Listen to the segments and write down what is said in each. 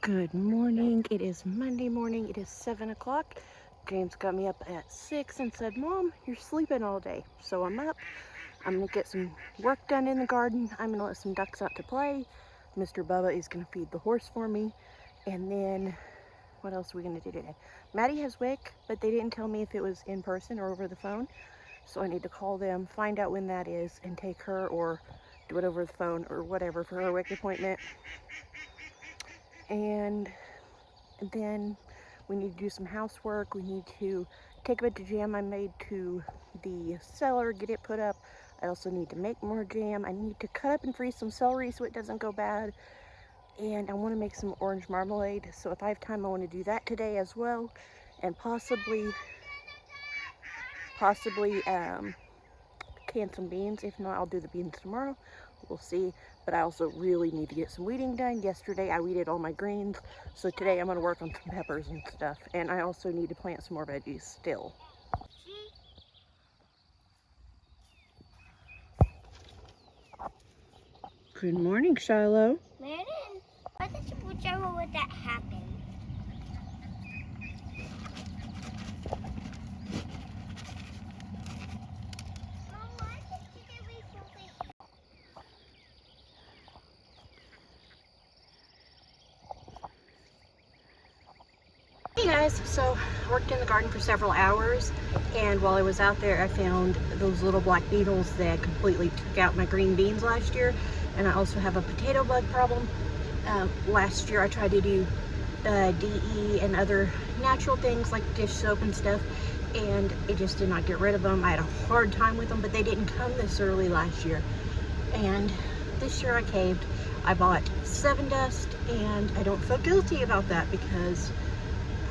Good morning. It is Monday morning. It is 7 o'clock. James got me up at 6 and said, "Mom, you're sleeping all day." So I'm up. I'm going to get some work done in the garden. I'm going to let some ducks out to play. Mr. Bubba is going to feed the horse for me. And then, what else are we going to do today? Maddie has WIC, but they didn't tell me if it was in person or over the phone. So I need to call them, find out when that is, and take her or do it over the phone or whatever for her WIC appointment. And then we need to do some housework. We need to take a bunch of jam I made to the cellar, get it put up. I also need to make more jam. I need to cut up and freeze some celery so it doesn't go bad. And I want to make some orange marmalade. So if I have time, I want to do that today as well. And possibly can some beans. If not, I'll do the beans tomorrow. We'll see. But I also really need to get some weeding done. Yesterday I weeded all my greens, so today I'm going to work on some peppers and stuff. And I also need to plant some more veggies still. Good morning, Shiloh. Morning. Whichever would that happen? Hey guys, so I worked in the garden for several hours, and while I was out there I found those little black beetles that completely took out my green beans last year. And I also have a potato bug problem. Last year I tried to do DE and other natural things like dish soap and stuff, and it just did not get rid of them. I had a hard time with them, but they didn't come this early last year. And this year I caved. I bought 7 Dust, and I don't feel guilty about that because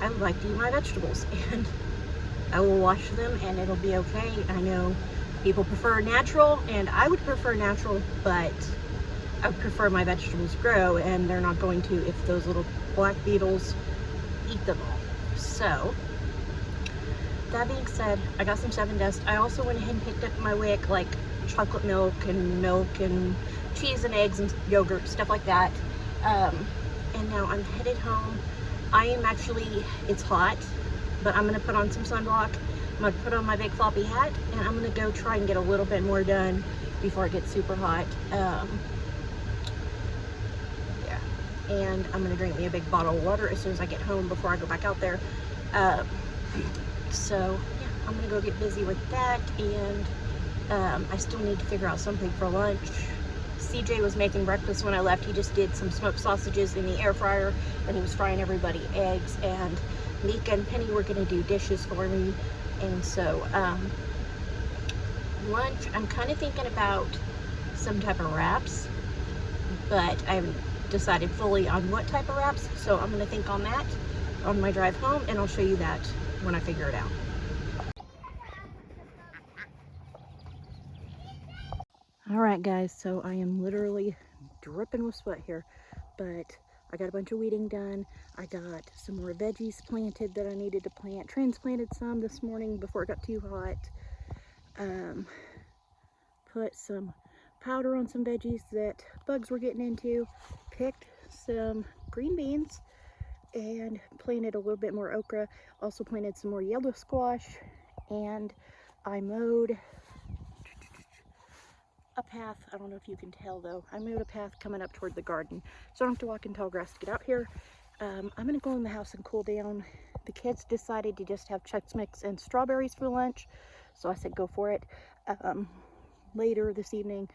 I like to eat my vegetables, and I will wash them and it'll be okay. I know people prefer natural, and I would prefer natural, but I would prefer my vegetables grow, and they're not going to if those little black beetles eat them all. So that being said, I got some 7 Dust. I also went ahead and picked up my WIC, like chocolate milk and cheese and eggs and yogurt, stuff like that. And now I'm headed home. I am actually, it's hot, but I'm gonna put on some sunblock. I'm gonna put on my big floppy hat, and I'm gonna go try and get a little bit more done before it gets super hot. Yeah, and I'm gonna drink me a big bottle of water as soon as I get home before I go back out there. So yeah, I'm gonna go get busy with that, and I still need to figure out something for lunch. CJ was making breakfast when I left. He just did some smoked sausages in the air fryer, and he was frying everybody eggs, and Mika and Penny were gonna do dishes for me. And so lunch, I'm kind of thinking about some type of wraps, but I haven't decided fully on what type of wraps, so I'm gonna think on that on my drive home, and I'll show you that when I figure it out. All right guys, so I am literally dripping with sweat here, but I got a bunch of weeding done. I got some more veggies planted that I needed to plant, transplanted some this morning before it got too hot. Put some powder on some veggies that bugs were getting into, picked some green beans, and planted a little bit more okra. Also planted some more yellow squash, and I mowed a path. I don't know if you can tell though. I made a path coming up toward the garden, so I don't have to walk in tall grass to get out here. I'm gonna go in the house and cool down. The kids decided to just have Chex Mix and strawberries for lunch, so I said go for it. Later this evening,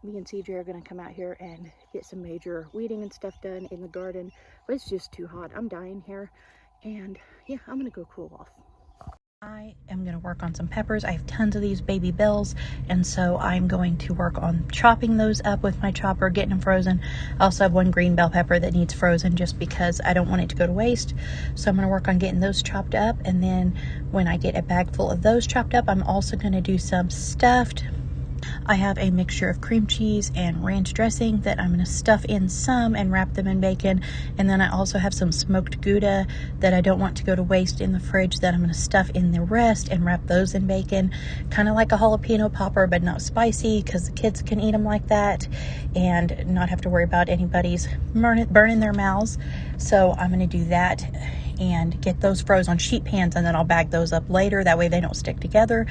me and CJ are gonna come out here and get some major weeding and stuff done in the garden, but it's just too hot. I'm dying here, and yeah, I'm gonna go cool off. I am going to work on some peppers. I have tons of these baby bells, and so I'm going to work on chopping those up with my chopper, getting them frozen. I also have one green bell pepper that needs frozen just because I don't want it to go to waste. So I'm going to work on getting those chopped up, and then when I get a bag full of those chopped up, I'm also going to do some stuffed I have a mixture of cream cheese and ranch dressing that I'm going to stuff in some and wrap them in bacon. And then I also have some smoked Gouda that I don't want to go to waste in the fridge that I'm going to stuff in the rest and wrap those in bacon. Kind of like a jalapeno popper, but not spicy because the kids can eat them like that and not have to worry about anybody's burning their mouths. So I'm going to do that and get those froze on sheet pans, and then I'll bag those up later. That way they don't stick together,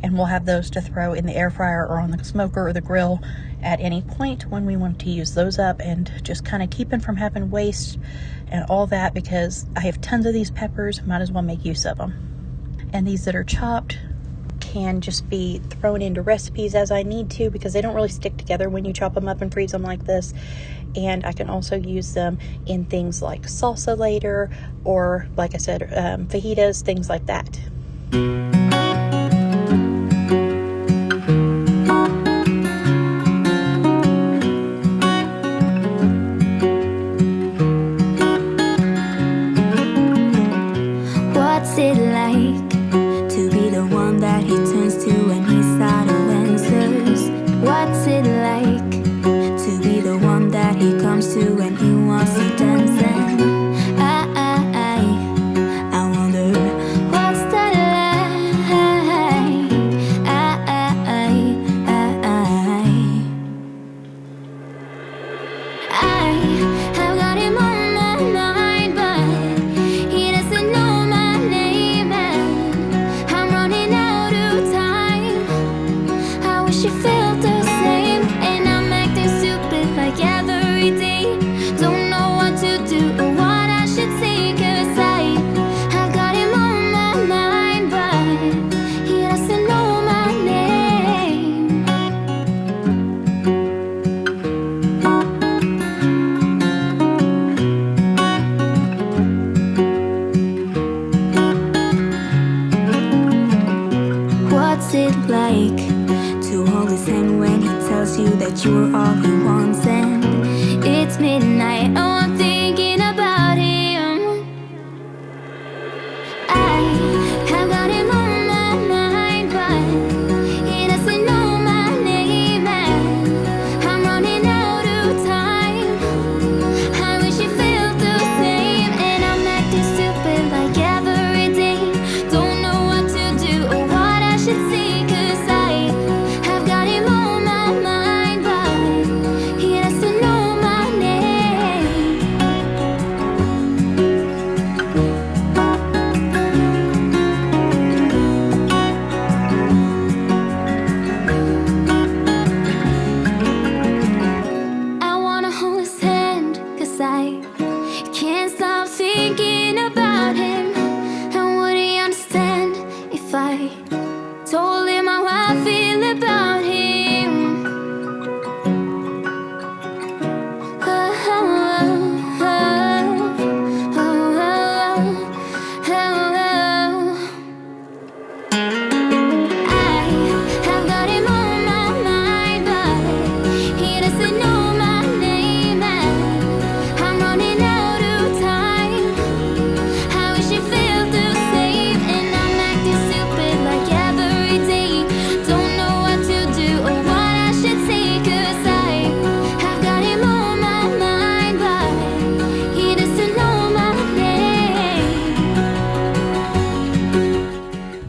and we'll have those to throw in the air fryer or on the smoker or the grill at any point when we want to use those up, and just kind of keeping from having waste and all that, because I have tons of these peppers, might as well make use of them. And these that are chopped can just be thrown into recipes as I need to, because they don't really stick together when you chop them up and freeze them like this. And I can also use them in things like salsa later, or like I said, fajitas, things like that. What's it like to be the one that he turns to when he's out of answers? What's it like to be the one that he comes to when he wants to dance? And I wonder what's that like? I've got him on my mind, but he doesn't know my name, and I'm running out of time. I wish he felt the same, and I'm acting stupid like every day. Don't know what to do or what I should say, 'cause I've got him on my mind, but he doesn't know my name. What's it like to hold his hand when he tells you that you're all he wants? And it's midnight, oh, I'm thinking about him. I've got him on my mind, but he doesn't know my name, and I'm running out of time. I wish he felt the same, and I'm acting stupid like every day. Don't know what to do or what I should say, 'cause I've got him on my mind, but he doesn't know my name. I wanna hold his hand, 'cause I can't stop thinking about him. And would he understand if I told him how I feel about him? Oh, oh, oh, oh, oh, oh. I've got him on my mind, but he doesn't know my name, and I'm running out of time. I wish he felt the same, and I'm acting stupid like every day. Don't know what to do or what I should say, 'cause I've got him on my mind, but he doesn't know my name.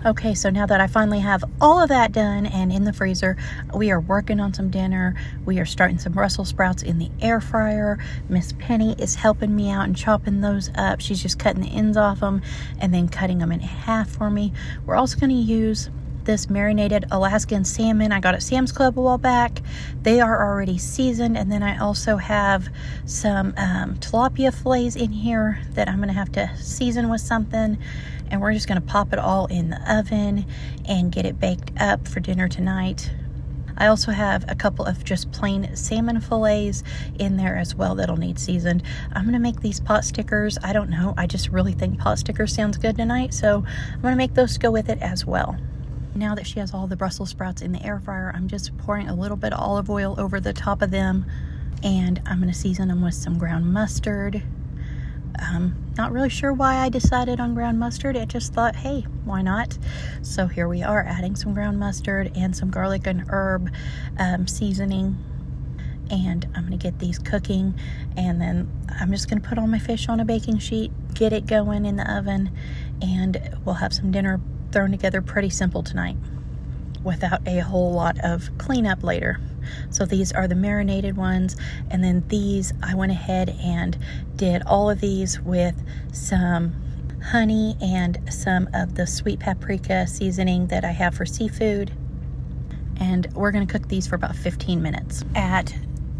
Okay, so now that I finally have all of that done and in the freezer, we are working on some dinner. We are starting some Brussels sprouts in the air fryer. Miss Penny is helping me out and chopping those up. She's just cutting the ends off them and then cutting them in half for me. We're also going to use this marinated Alaskan salmon I got at Sam's Club a while back. They are already seasoned, and then I also have some tilapia fillets in here that I'm going to have to season with something, and we're just going to pop it all in the oven and get it baked up for dinner tonight. I also have a couple of just plain salmon fillets in there as well that'll need seasoned. I'm going to make these pot stickers. I don't know, I just really think pot stickers sounds good tonight, so I'm going to make those to go with it as well. Now that she has all the Brussels sprouts in the air fryer, I'm just pouring a little bit of olive oil over the top of them, and I'm going to season them with some ground mustard, Not really sure why I decided on ground mustard. I just thought, hey, why not? So here we are, adding some ground mustard and some garlic and herb seasoning. And I'm going to get these cooking, and then I'm just going to put all my fish on a baking sheet, get it going in the oven, and we'll have some dinner thrown together pretty simple tonight without a whole lot of cleanup later. So these are the marinated ones, and then these I went ahead and did all of these with some honey and some of the sweet paprika seasoning that I have for seafood. And we're going to cook these for about 15 minutes at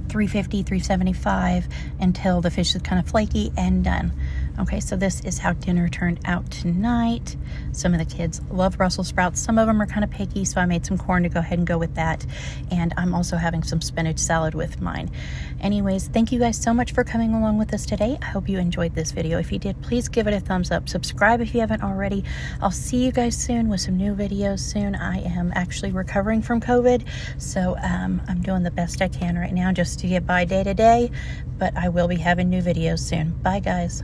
350, 375 until the fish is kind of flaky and done. Okay, so this is how dinner turned out tonight. Some of the kids love Brussels sprouts. Some of them are kind of picky, so I made some corn to go ahead and go with that. And I'm also having some spinach salad with mine. Anyways, thank you guys so much for coming along with us today. I hope you enjoyed this video. If you did, please give it a thumbs up. Subscribe if you haven't already. I'll see you guys soon with some new videos soon. I am actually recovering from COVID, so I'm doing the best I can right now just to get by day to day, but I will be having new videos soon. Bye, guys.